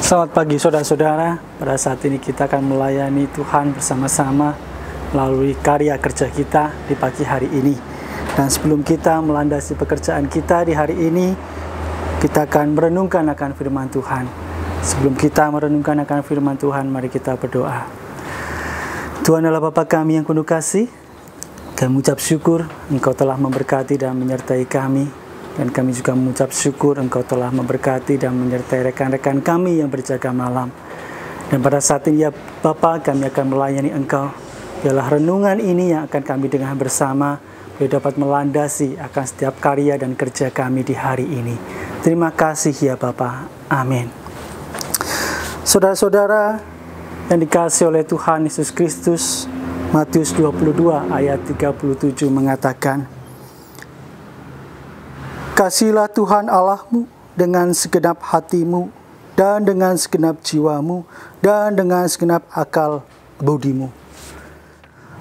Selamat pagi saudara-saudara. Pada saat ini kita akan melayani Tuhan bersama-sama melalui karya kerja kita di pagi hari ini. Dan sebelum kita melandasi pekerjaan kita di hari ini, kita akan merenungkan akan firman Tuhan. Sebelum kita merenungkan akan firman Tuhan, mari kita berdoa. Tuhan adalah Bapa kami yang penuh kasih. Kami mengucap syukur Engkau telah memberkati dan menyertai kami. Dan kami juga mengucap syukur Engkau telah memberkati dan menyertai rekan-rekan kami yang berjaga malam. Dan pada saat ini ya Bapa, kami akan melayani Engkau. Biarlah renungan ini yang akan kami dengar bersama, biar dapat melandasi akan setiap karya dan kerja kami di hari ini. Terima kasih ya Bapa. Amin. Saudara-saudara yang dikasihi oleh Tuhan Yesus Kristus, Matius 22 ayat 37 mengatakan, "Kasihilah Tuhan Allahmu dengan segenap hatimu, dan dengan segenap jiwamu, dan dengan segenap akal budimu."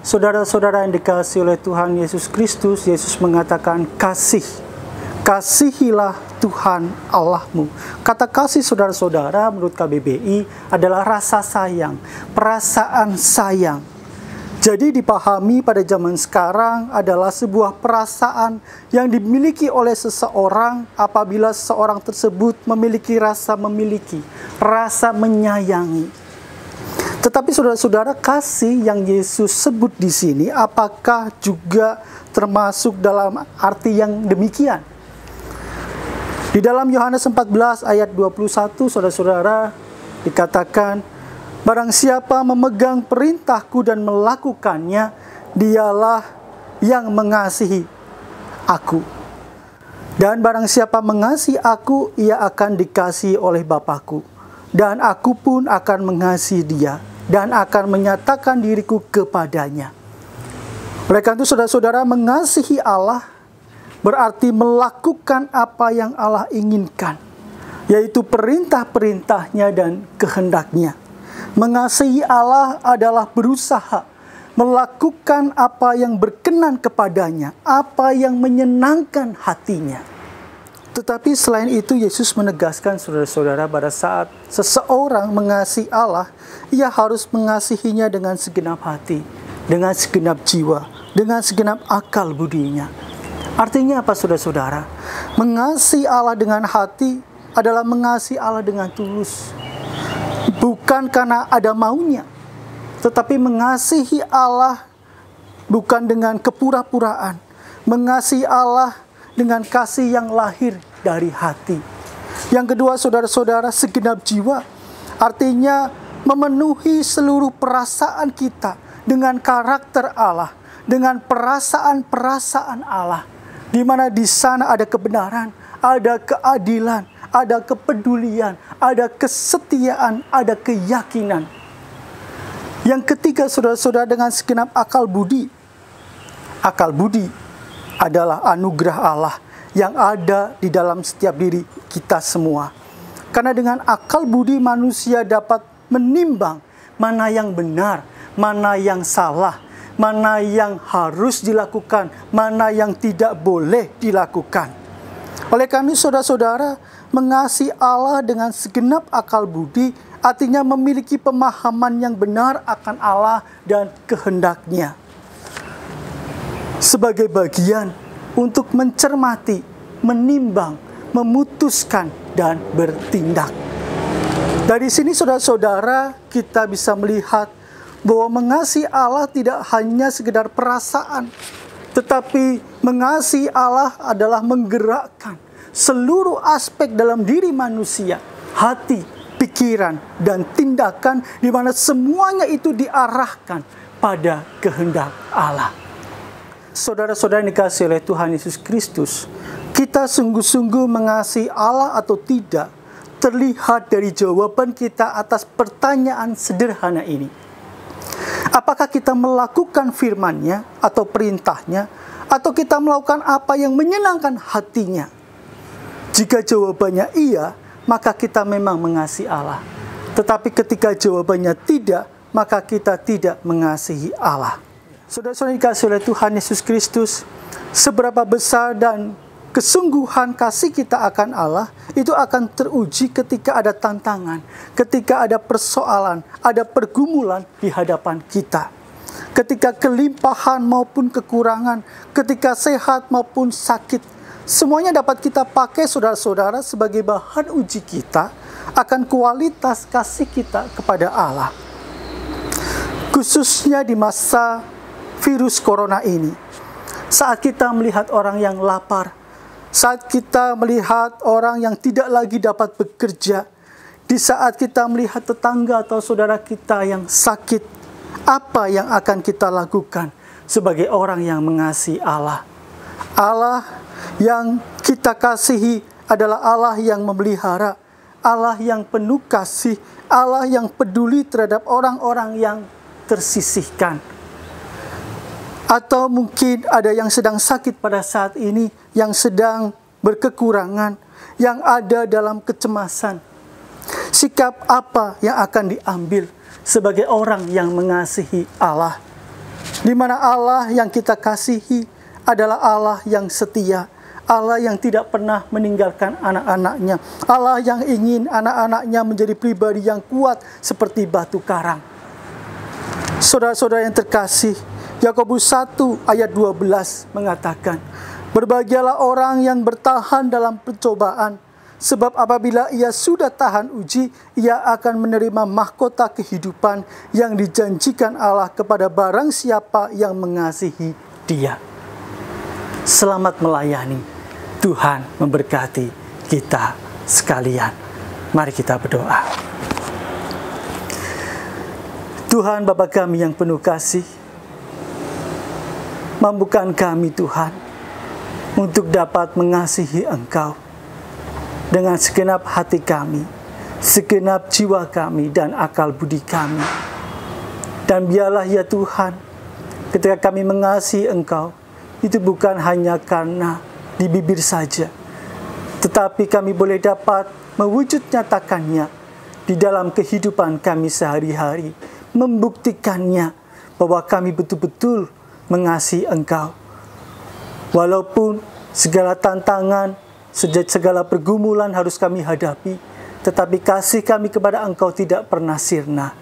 Saudara-saudara yang dikasihi oleh Tuhan Yesus Kristus, Yesus mengatakan kasihilah Tuhan Allahmu. Kata kasih saudara-saudara menurut KBBI adalah rasa sayang, perasaan sayang. Jadi dipahami pada zaman sekarang adalah sebuah perasaan yang dimiliki oleh seseorang apabila seseorang tersebut memiliki rasa menyayangi. Tetapi saudara-saudara, kasih yang Yesus sebut di sini apakah juga termasuk dalam arti yang demikian? Di dalam Yohanes 14 ayat 21 saudara-saudara dikatakan, "Barang siapa memegang perintahku dan melakukannya, dialah yang mengasihi aku. Dan barang siapa mengasihi aku, ia akan dikasihi oleh Bapa-Ku. Dan aku pun akan mengasihi dia, dan akan menyatakan diriku kepadanya." Oleh karena itu saudara-saudara, mengasihi Allah berarti melakukan apa yang Allah inginkan, yaitu perintah-perintahnya dan kehendaknya. Mengasihi Allah adalah berusaha melakukan apa yang berkenan kepadanya, apa yang menyenangkan hatinya. Tetapi selain itu, Yesus menegaskan saudara-saudara, pada saat seseorang mengasihi Allah, ia harus mengasihinya dengan segenap hati, dengan segenap jiwa, dengan segenap akal budinya. Artinya apa saudara-saudara? Mengasihi Allah dengan hati adalah mengasihi Allah dengan tulus. Bukan karena ada maunya, tetapi mengasihi Allah bukan dengan kepura-puraan. Mengasihi Allah dengan kasih yang lahir dari hati. Yang kedua saudara-saudara, segenap jiwa. Artinya memenuhi seluruh perasaan kita dengan karakter Allah, dengan perasaan-perasaan Allah. Di mana di sana ada kebenaran, ada keadilan, ada kepedulian, ada kesetiaan, ada keyakinan. Yang ketiga saudara-saudara, dengan segenap akal budi. Akal budi adalah anugerah Allah yang ada di dalam setiap diri kita semua. Karena dengan akal budi manusia dapat menimbang mana yang benar, mana yang salah, mana yang harus dilakukan, mana yang tidak boleh dilakukan. Oleh karena itu saudara-saudara, mengasihi Allah dengan segenap akal budi artinya memiliki pemahaman yang benar akan Allah dan kehendaknya. Sebagai bagian untuk mencermati, menimbang, memutuskan, dan bertindak. Dari sini saudara-saudara, kita bisa melihat bahwa mengasihi Allah tidak hanya sekedar perasaan, tetapi mengasihi Allah adalah menggerakkan seluruh aspek dalam diri manusia, hati, pikiran, dan tindakan, di mana semuanya itu diarahkan pada kehendak Allah. Saudara-saudara yang dikasihi oleh Tuhan Yesus Kristus, kita sungguh-sungguh mengasihi Allah atau tidak, terlihat dari jawaban kita atas pertanyaan sederhana ini. Apakah kita melakukan firman-Nya atau perintahnya, atau kita melakukan apa yang menyenangkan hatinya? Jika jawabannya iya, maka kita memang mengasihi Allah. Tetapi ketika jawabannya tidak, maka kita tidak mengasihi Allah. Saudara-saudara yang dikasihi oleh Tuhan Yesus Kristus, seberapa besar dan Kesungguhan kasih kita akan Allah itu akan teruji ketika ada tantangan, ketika ada persoalan, ada pergumulan di hadapan kita. Ketika kelimpahan maupun kekurangan, ketika sehat maupun sakit, semuanya dapat kita pakai saudara-saudara sebagai bahan uji kita akan kualitas kasih kita kepada Allah. Khususnya di masa virus corona ini, saat kita melihat orang yang lapar, saat kita melihat orang yang tidak lagi dapat bekerja, di saat kita melihat tetangga atau saudara kita yang sakit, apa yang akan kita lakukan sebagai orang yang mengasihi Allah? Allah yang kita kasihi adalah Allah yang memelihara, Allah yang penuh kasih, Allah yang peduli terhadap orang-orang yang tersisihkan. Atau mungkin ada yang sedang sakit pada saat ini, yang sedang berkekurangan, yang ada dalam kecemasan. Sikap apa yang akan diambil sebagai orang yang mengasihi Allah? Di mana Allah yang kita kasihi adalah Allah yang setia, Allah yang tidak pernah meninggalkan anak-anaknya, Allah yang ingin anak-anaknya menjadi pribadi yang kuat seperti batu karang. Saudara-saudara yang terkasih, Yakobus 1 ayat 12 mengatakan, berbahagialah orang yang bertahan dalam pencobaan, sebab apabila ia sudah tahan uji, ia akan menerima mahkota kehidupan yang dijanjikan Allah kepada barang siapa yang mengasihi Dia. Selamat melayani. Tuhan memberkati kita sekalian. Mari kita berdoa. Tuhan Bapa kami yang penuh kasih, mampukan kami Tuhan untuk dapat mengasihi Engkau dengan segenap hati kami, segenap jiwa kami dan akal budi kami. Dan biarlah ya Tuhan, ketika kami mengasihi Engkau, itu bukan hanya karena di bibir saja, tetapi kami boleh dapat mewujud nyatakannya di dalam kehidupan kami sehari-hari, membuktikannya bahwa kami betul-betul mengasihi Engkau. Walaupun segala tantangan, segala pergumulan harus kami hadapi, tetapi kasih kami kepada Engkau tidak pernah sirna.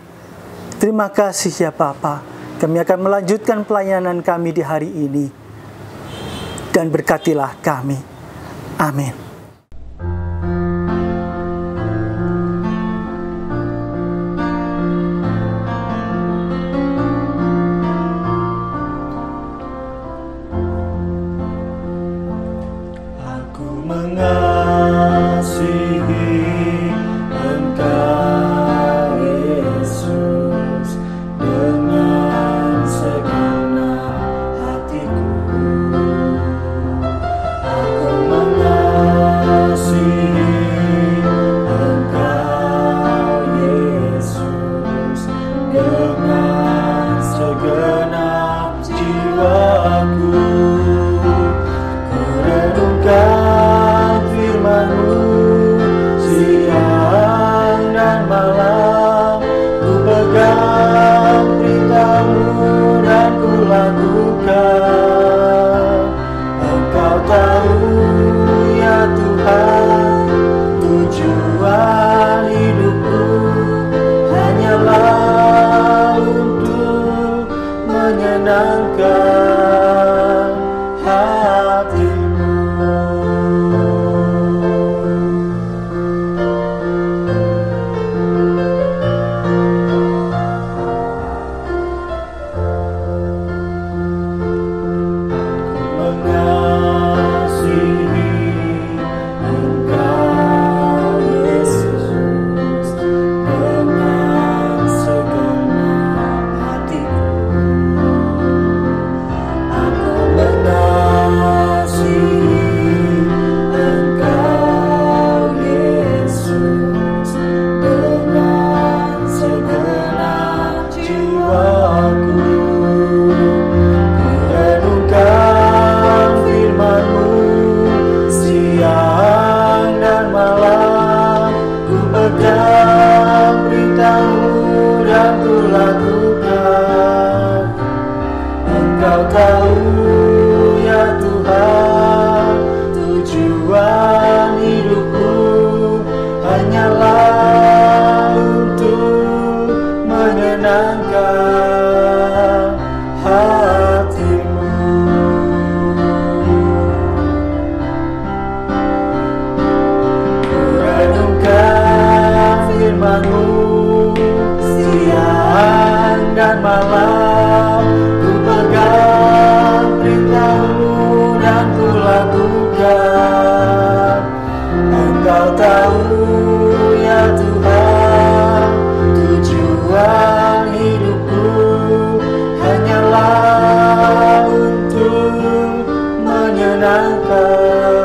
Terima kasih ya Bapa. Kami akan melanjutkan pelayanan kami di hari ini. Dan berkatilah kami. Amin. Aku mengasihi Engkau Yesus dengan segenap hatiku. Aku mengasihi Tuhan.